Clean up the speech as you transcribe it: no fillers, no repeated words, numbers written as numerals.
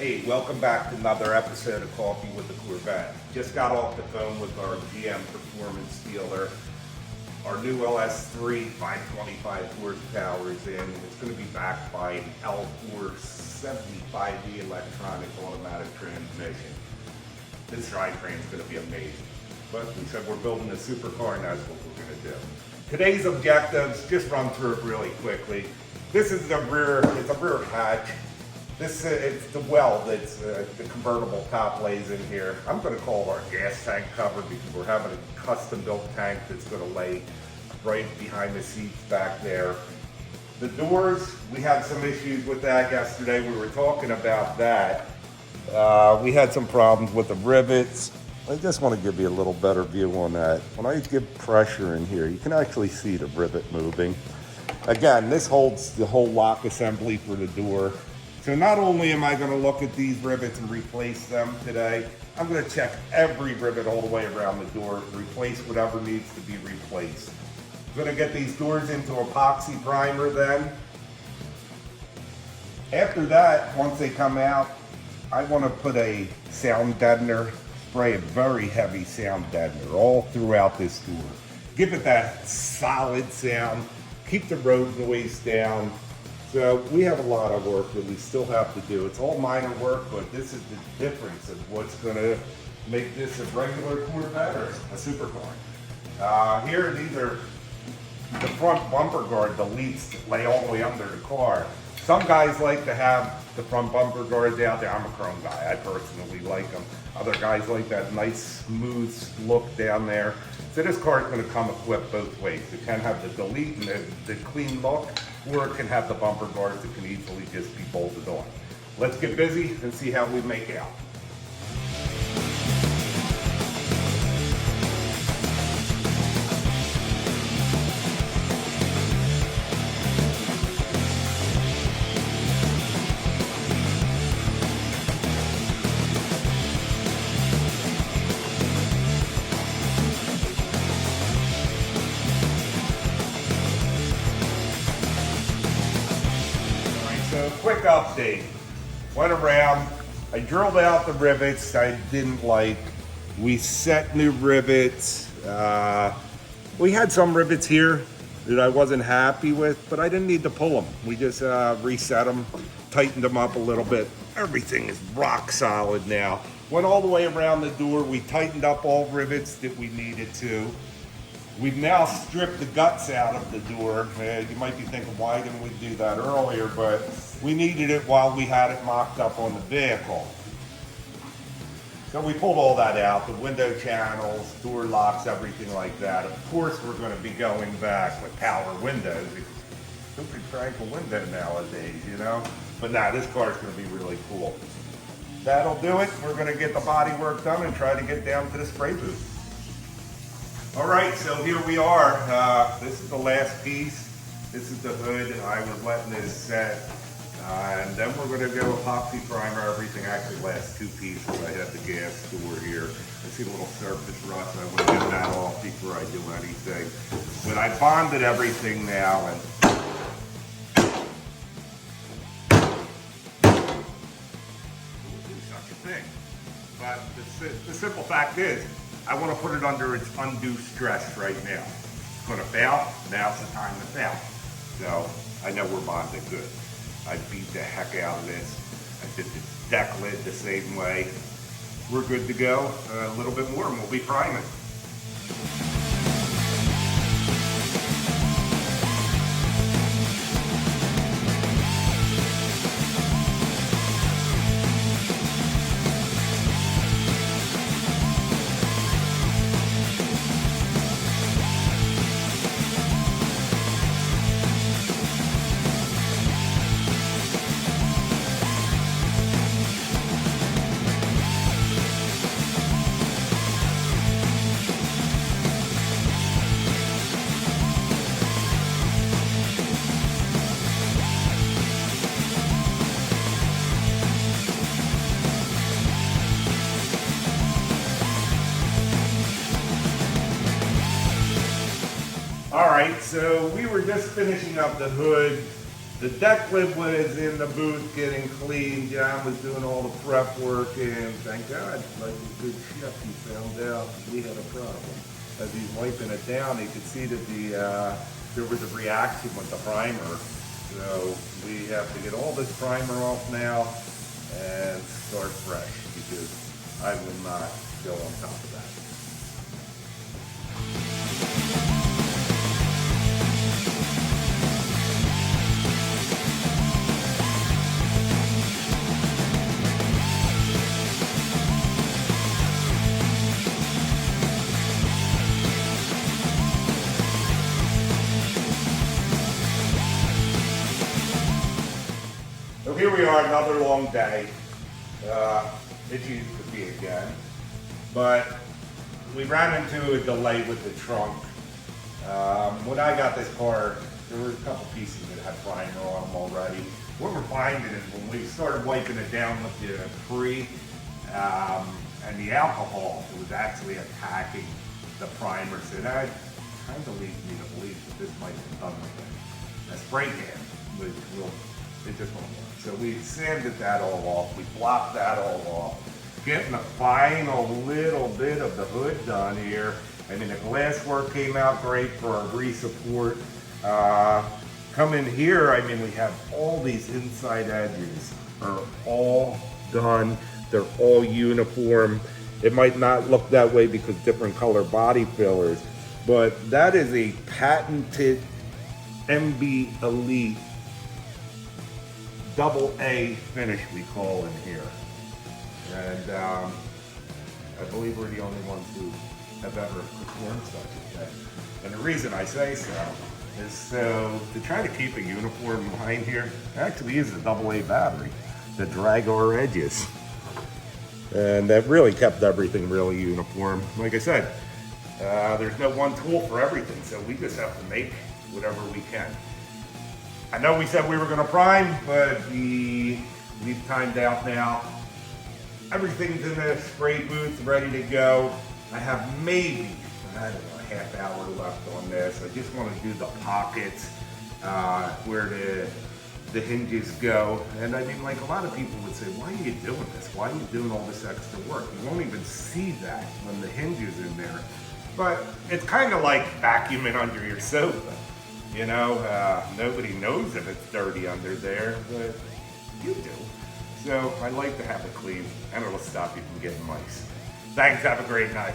Hey, welcome back to another episode of Coffee with the Corvette. Just got off the phone with our GM performance dealer. Our new LS3 525 horsepower is in. It's going to be backed by an L4 75V electronic automatic transmission. This drivetrain is going to be amazing. But we said we're building a supercar and that's what we're going to do. Today's objectives, just run through it really quickly. This is the rear, it's a rear hatch. It's the well that's the convertible top lays in here. I'm going to call it our gas tank cover because we're having a custom built tank that's going to lay right behind the seats back there. The doors, we had some issues with that yesterday. We were talking about that. We had some problems with the rivets. I just want to give you a little better view on that. When I give pressure in here, you can actually see the rivet moving. Again, this holds the whole lock assembly for the door. So not only am I going to look at these rivets and replace them today, I'm going to check every rivet all the way around the door, replace whatever needs to be replaced. I'm going to get these doors into epoxy primer then. After that, once they come out, I want to put a sound deadener, spray a very heavy sound deadener all throughout this door. Give it that solid sound, keep the road noise down. So we have a lot of work that we still have to do. It's all minor work, but this is the difference of what's going to make this a regular Corvette or a supercar. Here, these are the front bumper guard, the leads that lay all the way under the car. Some guys like to have the front bumper guards out there. I'm a chrome guy. I personally like them. Other guys like that nice, smooth look down there. So this car is going to come equipped both ways. It can have the delete and the clean look, or it can have the bumper guards that can easily just be bolted on. Let's get busy and see how we make out. So quick update, went around, I drilled out the rivets I didn't like, we set new rivets, we had some rivets here that I wasn't happy with, but I didn't need to pull them. We just reset them, tightened them up a little bit. Everything is rock solid now. Went all the way around the door, we tightened up all rivets that we needed to. We've now stripped the guts out of the door. You might be thinking, why didn't we do that earlier? But we needed it while we had it mocked up on the vehicle. So we pulled all that out, the window channels, door locks, everything like that. Of course, we're going to be going back with power windows because who can crank a window nowadays, you know? But nah, this car is going to be really cool. That'll do it. We're going to get the body work done and try to get down to the spray booth. All right, so here we are. This is the last piece. This is the hood. I was letting this set. And then we're going to go epoxy primer. Everything actually lasts two pieces. I have the gas door here. I see the little surface rust. I want to get that off before I do anything. But I bonded everything now. And we'll do such a thing. But the simple fact is, I want to put it under its undue stress right now. It's going to fail. Now's the time to fail. So I know we're bonded good. I beat the heck out of this. I did the deck lid the same way. We're good to go. A little bit more and we'll be priming. All right, so we were just finishing up the hood. The deck lid was in the booth getting clean. John was doing all the prep work, and thank God, like a good chef, he found out we had a problem. As he's wiping it down, he could see that there was a reaction with the primer. So we have to get all this primer off now and start fresh, because I will not go on top of that. So here we are, another long day. Itchy could be again, but we ran into a delay with the trunk. When I got this car, there were a couple pieces that had primer on them already. What we're finding is when we started wiping it down with the pre and the alcohol, it was actually attacking the primer. So that kind of leads me to believe that this might be done with it. A spray can, it just won't work. So we sanded that all off, we blocked that all off, getting the final little bit of the hood done here. I mean, the glass work came out great for our re-support. Come in here, I mean, we have all these inside edges are all done. They're all uniform. It might not look that way because different color body fillers, but that is a patented MB Elite double A finish, we call in here. And I believe we're the only ones who have ever performed such a thing. And the reason I say so is so to try to keep a uniform line here, actually uses a double A battery to drag our edges. And that really kept everything really uniform. Like I said, there's no one tool for everything, so we just have to make whatever we can. I know we said we were gonna prime, but we've timed out now. Everything's in the spray booth, ready to go. I have maybe, I don't know, a half hour left on this. I just wanna do the pockets, where the hinges go. And I mean, like a lot of people would say, why are you doing this? Why are you doing all this extra work? You won't even see that when the hinge is in there. But it's kind of like vacuuming under your sofa. You know, nobody knows if it's dirty under there, but you do. So I like to have it clean, and it'll stop you from getting mice. Thanks, have a great night.